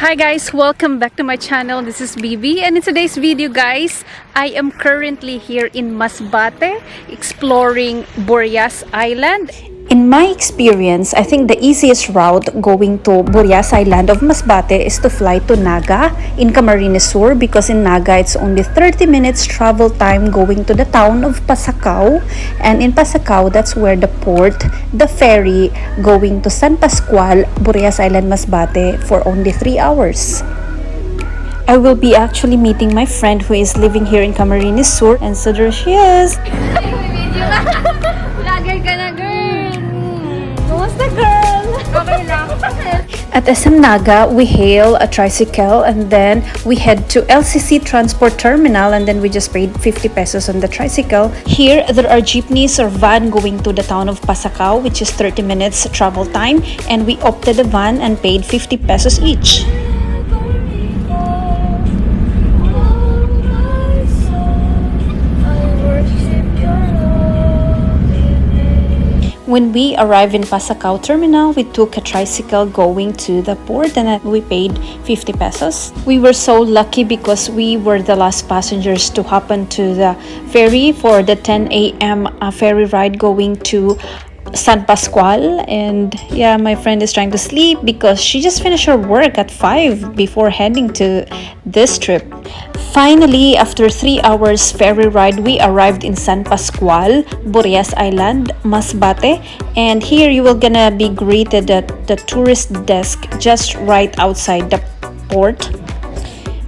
Hi guys, welcome back to my channel. This is Bibi, and in today's video guys, I am currently here in Masbate exploring Burias Island. In my experience, I think the easiest route going to Burias Island of Masbate is to fly to Naga in Camarines Sur, because in Naga it's only 30 minutes travel time going to the town of Pasacao, and in Pasacao that's where the port, the ferry going to San Pascual, Burias Island, Masbate for only 3 hours. I will be actually meeting my friend who is living here in Camarines Sur, and so there she is. Vlogger ka na, girl! Kumusta, girl? Okay lang. At SM Naga, we hail a tricycle and then we head to LCC Transport Terminal, and then we just paid 50 pesos on the tricycle. Here, there are jeepneys or van going to the town of Pasacao, which is 30 minutes travel time, and we opted a van and paid 50 pesos each. When we arrived in Pasacao Terminal, we took a tricycle going to the port, and we paid 50 pesos. We were so lucky because we were the last passengers to hop onto the ferry for the 10 a.m. Ferry ride going to San Pascual. And yeah, my friend is trying to sleep because she just finished her work at 5 before heading to this trip. Finally, after 3 hours ferry ride, we arrived in San Pascual, Burias Island, Masbate, and here you will gonna be greeted at the tourist desk just right outside the port.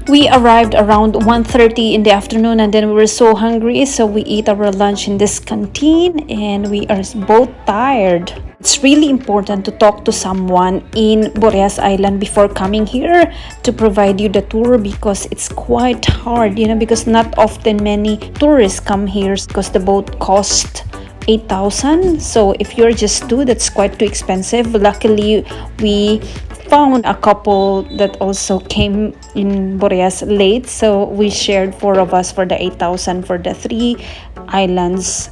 We arrived around 1:30 in the afternoon, and then we were so hungry, so we eat our lunch in this canteen, and we are both tired. It's really important to talk to someone in Burias Island before coming here to provide you the tour, because it's quite hard, because not often many tourists come here because the boat cost 8,000. So if you're just two, that's quite too expensive. Luckily, we found a couple that also came in Burias late, so we shared 4 of us for the 8,000 for the 3 islands.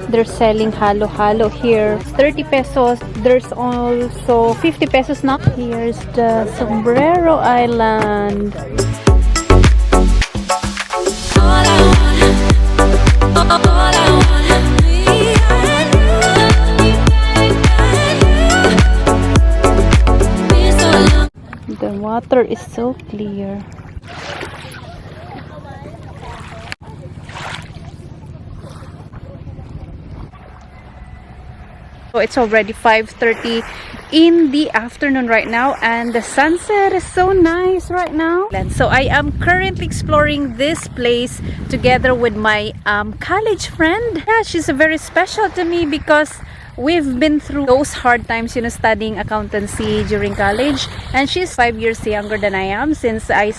They're selling halo-halo here. 30 pesos. There's also 50 pesos now. Here's the Sombrero Island. The water is so clear. So it's already 5:30 in the afternoon right now, and the sunset is so nice right now. And so I am currently exploring this place together with my college friend. Yeah, she's very special to me because we've been through those hard times, studying accountancy during college, and she's 5 years younger than I am, since I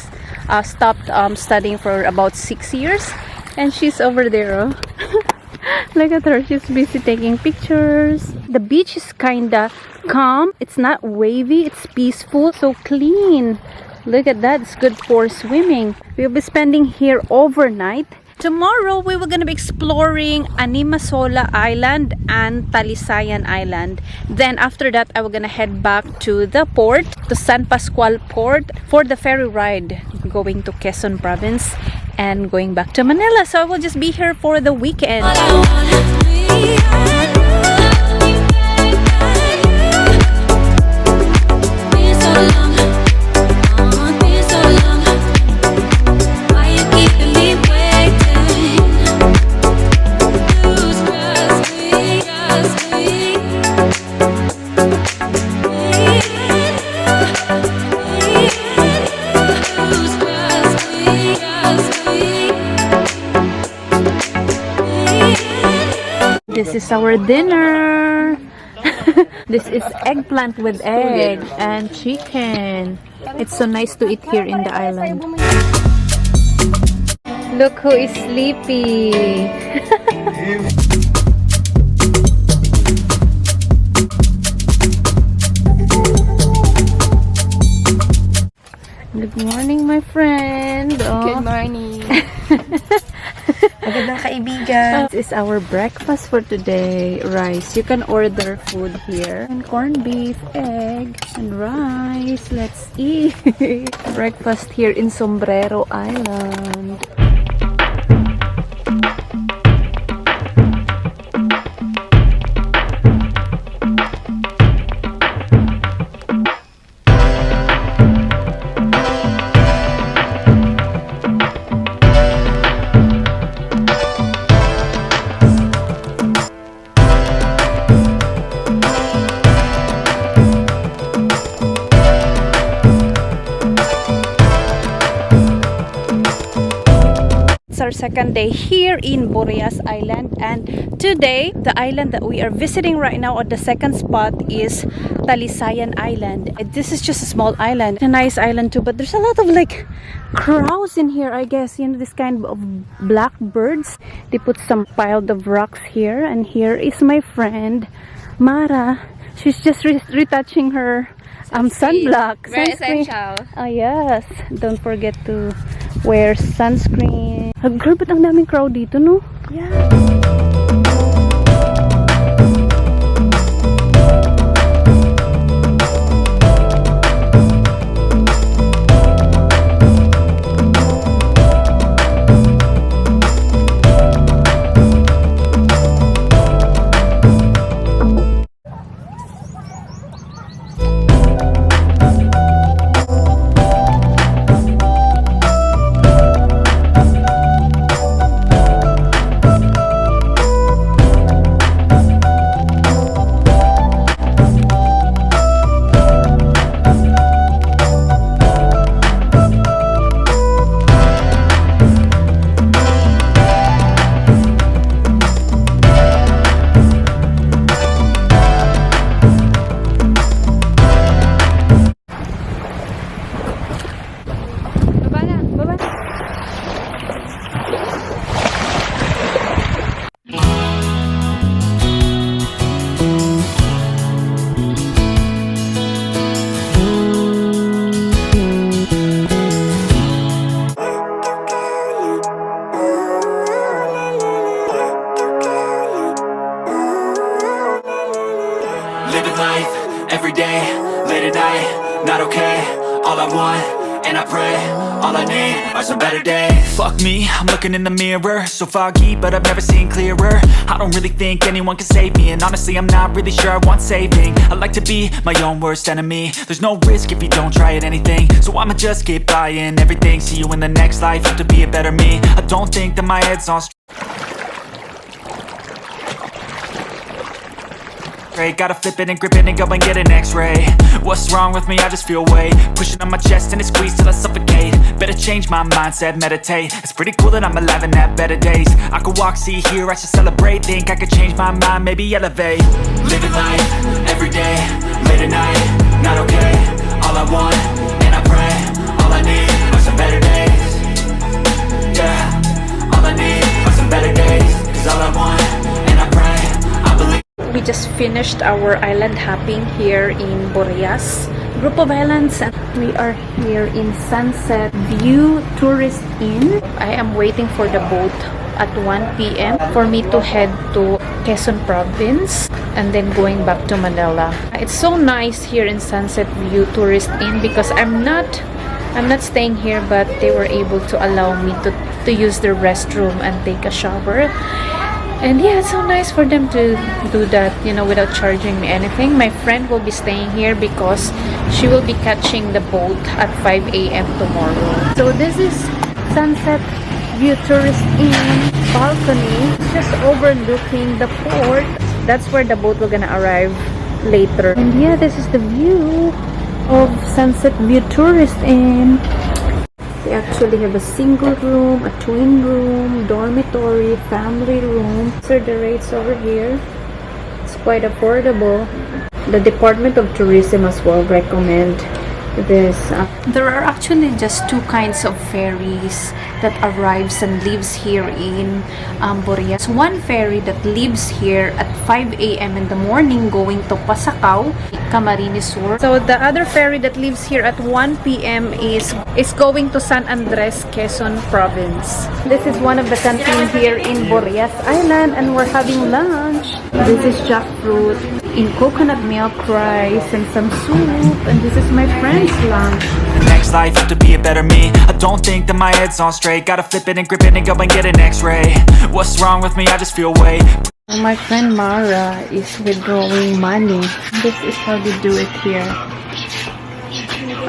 stopped studying for about 6 years, and she's over there. Look at her, she's busy taking pictures. The beach is kinda calm. It's not wavy, it's peaceful, so clean. Look at that, it's good for swimming. We'll be spending here overnight. Tomorrow, we were gonna be exploring Animasola Island and Talisayan Island. Then after that, I was gonna head back to the port, to San Pascual Port, for the ferry ride going to Quezon Province and going back to Manila. So I will just be here for the weekend. This is our dinner. This is eggplant with egg and chicken. It's so nice to eat here in the island. Look who is sleepy. Good morning, my friend. Good morning. Magandang kaibigan. guys. This is our breakfast for today. Rice. You can order food here. And corned beef, egg, and rice. Let's eat. Breakfast here in Sombrero Island. Our second day here in Burias Island, and today the island that we are visiting right now, or the second spot, is Talisayan Island. This is just a small island, a nice island too, but there's a lot of like crows in here, I guess, you know, this kind of black birds. They put some piled of rocks here, and here is my friend Mara. She's just retouching her sunblock. Very essential. Oh yes, don't forget to wear sunscreen. Girl, ba't ang daming crowd dito, no? Yeah. Living life, every day, late at night, not okay. All I want, and I pray, all I need are some better days. Fuck me, I'm looking in the mirror, so foggy, but I've never seen clearer. I don't really think anyone can save me, and honestly I'm not really sure I want saving. I like to be my own worst enemy. There's no risk if you don't try at anything, so I'ma just keep buying everything. See you in the next life, have to be a better me. I don't think that my head's on straight. Gotta flip it and grip it and go and get an x-ray. What's wrong with me? I just feel weight pushing on my chest and it squeezes till I suffocate. Better change my mindset, meditate. It's pretty cool that I'm alive and have better days. I could walk, see, hear, I should celebrate. Think I could change my mind, maybe elevate. Living life, every day, late at night, not okay. All I want, and I pray, all I need are some better days. Yeah, all I need are some better days. Cause all I want, and I pray, I believe. We just finished our island hopping here in Burias group of islands, and we are here in Sunset View Tourist Inn. I am waiting for the boat at 1 p.m. for me to head to Quezon Province and then going back to Manila. It's so nice here in Sunset View Tourist Inn because I'm not staying here, but they were able to allow me to use their restroom and take a shower. And yeah, it's so nice for them to do that, you know, without charging me anything. My friend will be staying here because she will be catching the boat at 5 a.m. tomorrow. So this is Sunset View Tourist Inn balcony. It's just overlooking the port. That's where the boat will gonna arrive later. And yeah, this is the view of Sunset View Tourist Inn. They actually have a single room, a twin room, dormitory, family room. These are the rates over here. It's quite affordable. The Department of Tourism as well recommend this. There are actually just two kinds of ferries that arrives and lives here in Burias. One ferry that lives here at 5 a.m. in the morning going to Pasacao, Camarines Sur. So the other ferry that lives here at 1 p.m. is going to San Andres, Quezon Province. This is one of the canteen here in Burias Island and we're having lunch. This is jackfruit in coconut milk, rice, and some soup. And this is my friend's lunch. Next life, have to be a better me. I don't think that my head's on straight. Gotta flip it and grip it and go and get an x-ray. What's wrong with me? I just feel weight. My friend Mara is withdrawing money. This is how they do it here.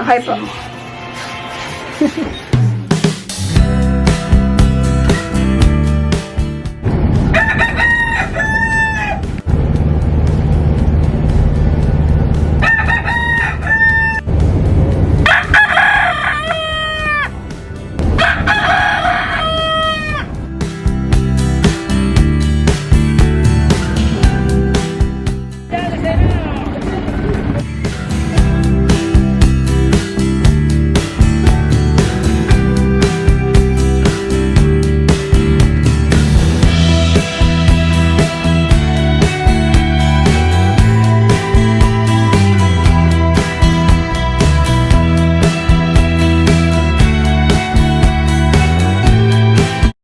Hi po.